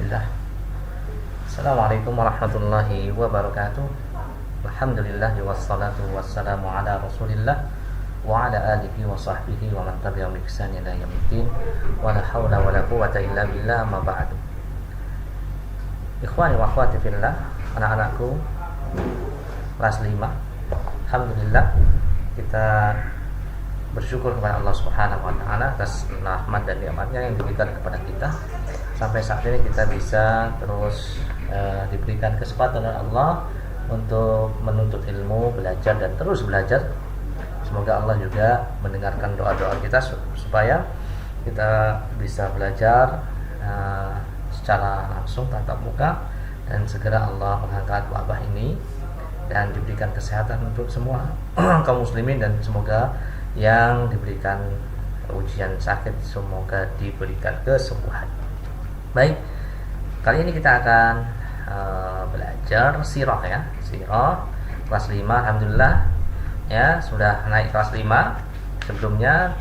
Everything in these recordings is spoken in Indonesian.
Bismillah. Assalamualaikum warahmatullahi wabarakatuh. Alhamdulillah wassalatu wassalamu ala Rasulillah wa ala alihi wa sahbihi wa man tabi'ahum bi ihsan ila yaumiddin. Wa la haula wa la quwwata illa billah, ma ba'du. Ikhwani wa akhwati fillah, anak-anakku kelas 5. Alhamdulillah kita bersyukur kepada Allah Subhanahu wa taala atas rahmat dan nikmatnya yang diberikan kepada kita. Sampai saat ini kita bisa terus diberikan kesempatan oleh Allah untuk menuntut ilmu, belajar dan terus belajar. Semoga Allah juga mendengarkan doa-doa kita supaya kita bisa belajar secara langsung tatap muka, dan segera Allah mengangkat wabah ini dan diberikan kesehatan untuk semua kaum muslimin, dan semoga yang diberikan ujian sakit semoga diberikan kesembuhan. Baik, kali ini kita akan belajar sirah ya, sirah kelas 5. Alhamdulillah ya, sudah naik kelas 5. Sebelumnya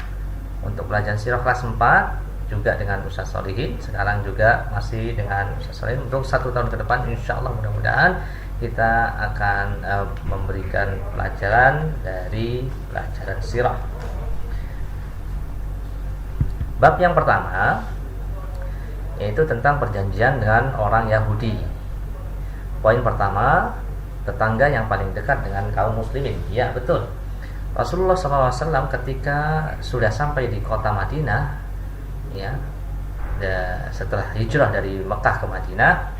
untuk belajar sirah kelas 4 juga dengan Ustaz Solihin, sekarang juga masih dengan Ustaz Solihin. Untuk 1 tahun ke depan insyaallah mudah-mudahan kita akan memberikan pelajaran dari pelajaran sirah. Bab yang pertama yaitu tentang perjanjian dengan orang Yahudi. Poin pertama, tetangga yang paling dekat dengan kaum muslimin. Ya betul, Rasulullah SAW ketika sudah sampai di kota Madinah ya, setelah hijrah dari Mekah ke Madinah,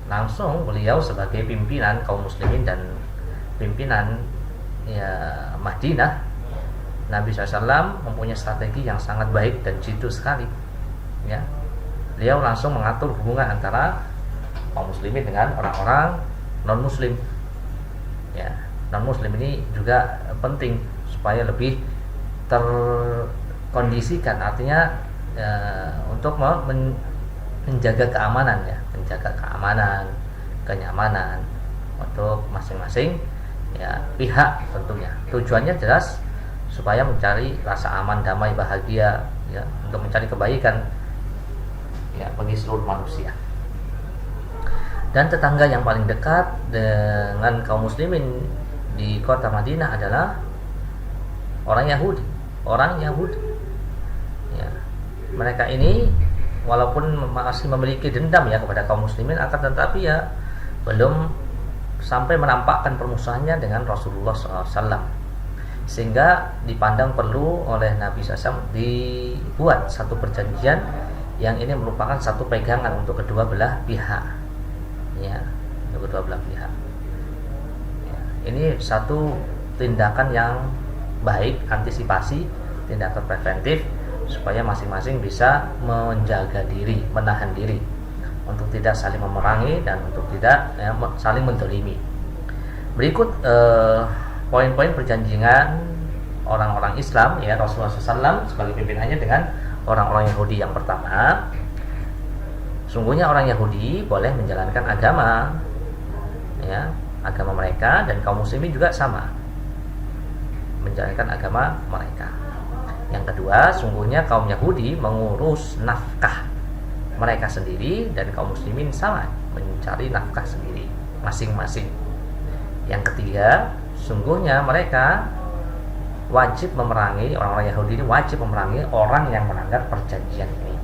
langsung beliau sebagai pimpinan kaum muslimin dan pimpinan ya Madinah, Nabi SAW mempunyai strategi yang sangat baik dan jitu sekali ya. Beliau langsung mengatur hubungan antara kaum muslimin dengan orang-orang non muslim ya. Non muslim ini juga penting supaya lebih terkondisikan, artinya untuk menjaga keamanan ya, menjaga keamanan, kenyamanan untuk masing-masing ya pihak tentunya. Tujuannya jelas supaya mencari rasa aman, damai, bahagia ya, untuk mencari kebaikan ya bagi seluruh manusia. Dan tetangga yang paling dekat dengan kaum muslimin di kota Madinah adalah orang Yahudi. Orang Yahudi ya, mereka ini walaupun masih memiliki dendam ya kepada kaum muslimin, akan tetapi ya belum sampai menampakkan permusuhannya dengan Rasulullah SAW, sehingga dipandang perlu oleh Nabi SAW dibuat satu perjanjian yang ini merupakan satu pegangan untuk kedua belah pihak ya, untuk kedua belah pihak ya. Ini satu tindakan yang baik, antisipasi, tindakan preventif supaya masing-masing bisa menjaga diri, menahan diri untuk tidak saling memerangi dan untuk tidak ya, saling menzalimi. Berikut poin-poin perjanjian orang-orang Islam ya, Rasulullah SAW sebagai pimpinannya dengan orang-orang Yahudi. Yang pertama, sungguhnya orang Yahudi boleh menjalankan agama ya, agama mereka, dan kaum muslimin juga sama menjalankan agama mereka. Yang kedua, sungguhnya kaum Yahudi mengurus nafkah mereka sendiri, dan kaum muslimin sama mencari nafkah sendiri masing-masing. Yang ketiga, sungguhnya mereka wajib memerangi, orang-orang Yahudi ini wajib memerangi orang yang melanggar perjanjian ini.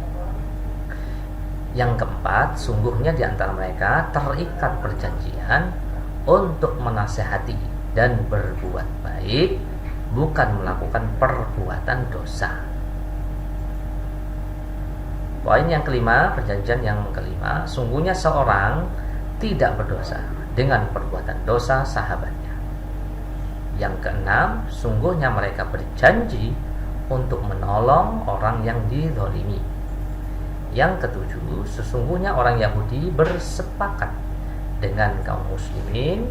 Yang keempat, sungguhnya di antara mereka terikat perjanjian untuk menasehati dan berbuat baik, bukan melakukan perbuatan dosa. Poin yang kelima, perjanjian yang kelima, sungguhnya seorang tidak berdosa dengan perbuatan dosa sahabatnya. Yang keenam, sungguhnya mereka berjanji untuk menolong orang yang dizalimi. Yang ketujuh, sesungguhnya orang Yahudi bersepakat dengan kaum muslimin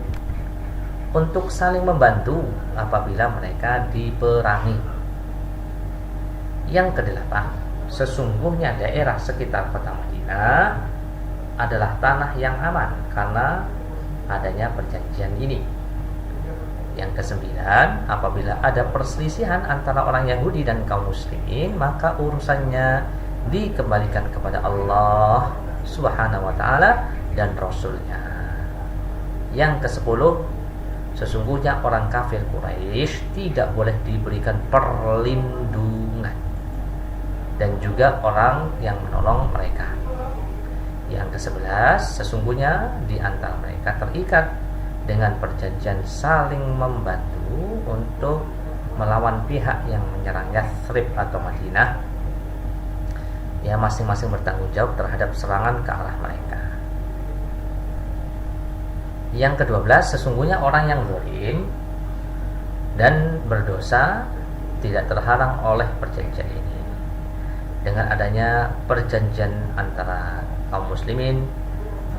untuk saling membantu apabila mereka diperangi. Yang kedelapan, sesungguhnya daerah sekitar kota Madinah adalah tanah yang aman karena adanya perjanjian ini. Yang kesembilan, apabila ada perselisihan antara orang Yahudi dan kaum muslimin, maka urusannya dikembalikan kepada Allah Subhanahu wa ta'ala dan Rasulnya. Yang ke-10, sesungguhnya orang kafir Quraisy tidak boleh diberikan perlindungan dan juga orang yang menolong mereka. Yang ke-11, sesungguhnya di antara mereka terikat dengan perjanjian saling membantu untuk melawan pihak yang menyerang Yathrib atau Madinah. Ya, masing-masing bertanggung jawab terhadap serangan ke arah mereka. Yang ke-12, sesungguhnya orang yang zalim dan berdosa tidak terhalang oleh perjanjian ini. Dengan adanya perjanjian antara kaum muslimin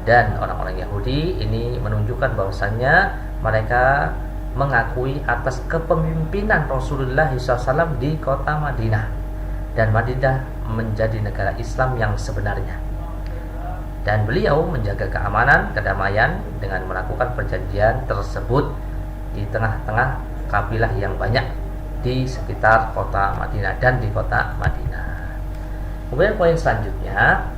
dan orang-orang Yahudi, ini menunjukkan bahwasannya mereka mengakui atas kepemimpinan Rasulullah SAW di kota Madinah, dan Madinah menjadi negara Islam yang sebenarnya. Dan beliau menjaga keamanan, kedamaian dengan melakukan perjanjian tersebut di tengah-tengah kabilah yang banyak di sekitar kota Madinah dan di kota Madinah. Kemudian poin selanjutnya,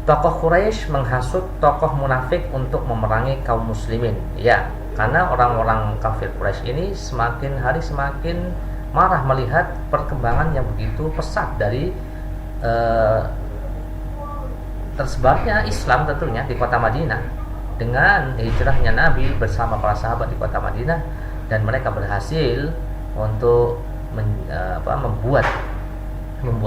tokoh Quraisy menghasut tokoh munafik untuk memerangi kaum muslimin. Ya, karena orang-orang kafir Quraisy ini semakin hari semakin marah melihat perkembangan yang begitu pesat dari tersebarnya Islam tentunya di kota Madinah dengan hijrahnya Nabi bersama para sahabat di kota Madinah, dan mereka berhasil untuk membuat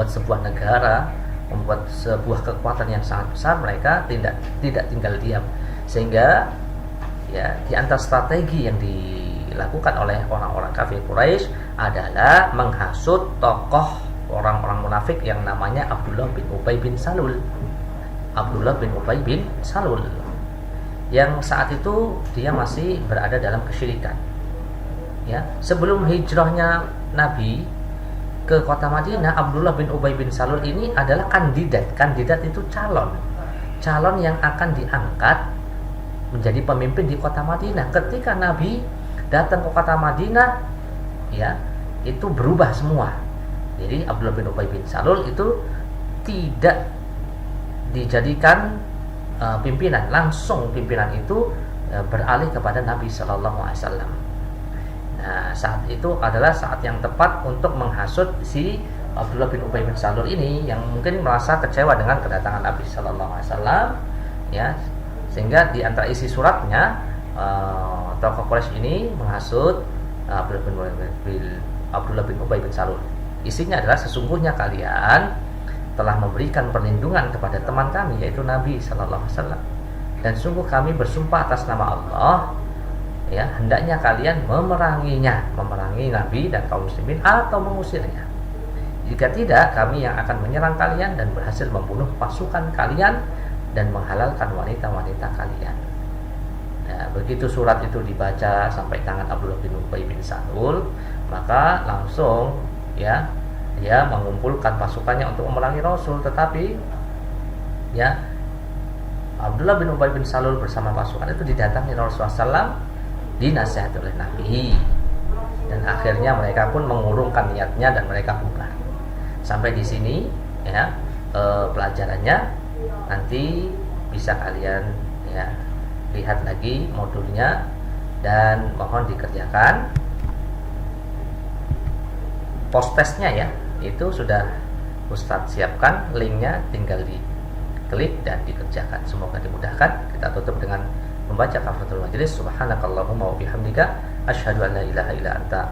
sebuah negara, membuat sebuah kekuatan yang sangat besar. Mereka tidak tinggal diam, sehingga ya di antara strategi yang dilakukan oleh orang-orang kafir Quraisy adalah menghasut tokoh orang-orang munafik yang namanya Abdullah bin Ubay bin Salul. Abdullah bin Ubay bin Salul yang saat itu dia masih berada dalam kesyirikan. Ya, sebelum hijrahnya Nabi ke kota Madinah, Abdullah bin Ubay bin Salul ini adalah kandidat itu calon yang akan diangkat menjadi pemimpin di kota Madinah. Ketika Nabi datang ke kota Madinah, ya, itu berubah semua. Jadi Abdullah bin Ubay bin Salul itu tidak dijadikan pimpinan, langsung pimpinan itu beralih kepada Nabi Shallallahu Alaihi Wasallam. Nah, saat itu adalah saat yang tepat untuk menghasut si Abdullah bin Ubay bin Salul ini yang mungkin merasa kecewa dengan kedatangan Nabi Shallallahu Alaihi Wasallam, ya, sehingga di antara isi suratnya tokoh Quraisy ini menghasut Abdullah bin Ubay bin Salul. Isinya adalah, sesungguhnya kalian telah memberikan perlindungan kepada teman kami yaitu Nabi Sallallahu Alaihi Wasallam, dan sungguh kami bersumpah atas nama Allah, ya, hendaknya kalian memerangi Nabi dan kaum muslimin atau mengusirnya. Jika tidak, kami yang akan menyerang kalian dan berhasil membunuh pasukan kalian dan menghalalkan wanita-wanita kalian. Nah, begitu surat itu dibaca sampai tangan Abdullah bin Ubay bin Salul, maka langsung, ya, dia mengumpulkan pasukannya untuk memerangi Rasul. Tetapi, ya, Abdullah bin Ubay bin Salul bersama pasukan itu didatangi Rasulullah SAW, dinasihati oleh Nabi, dan akhirnya mereka pun mengurungkan niatnya dan mereka bubar. Sampai di sini, ya, pelajarannya. Nanti bisa kalian, ya, lihat lagi modulnya dan mohon dikerjakan. Post testnya, ya, itu sudah Ustadz siapkan linknya, tinggal diklik dan dikerjakan. Semoga dimudahkan. Kita tutup dengan membaca kafaratul majelis. Subhanakallahumma wa bihamdika asyhadu an la ilaha illa anta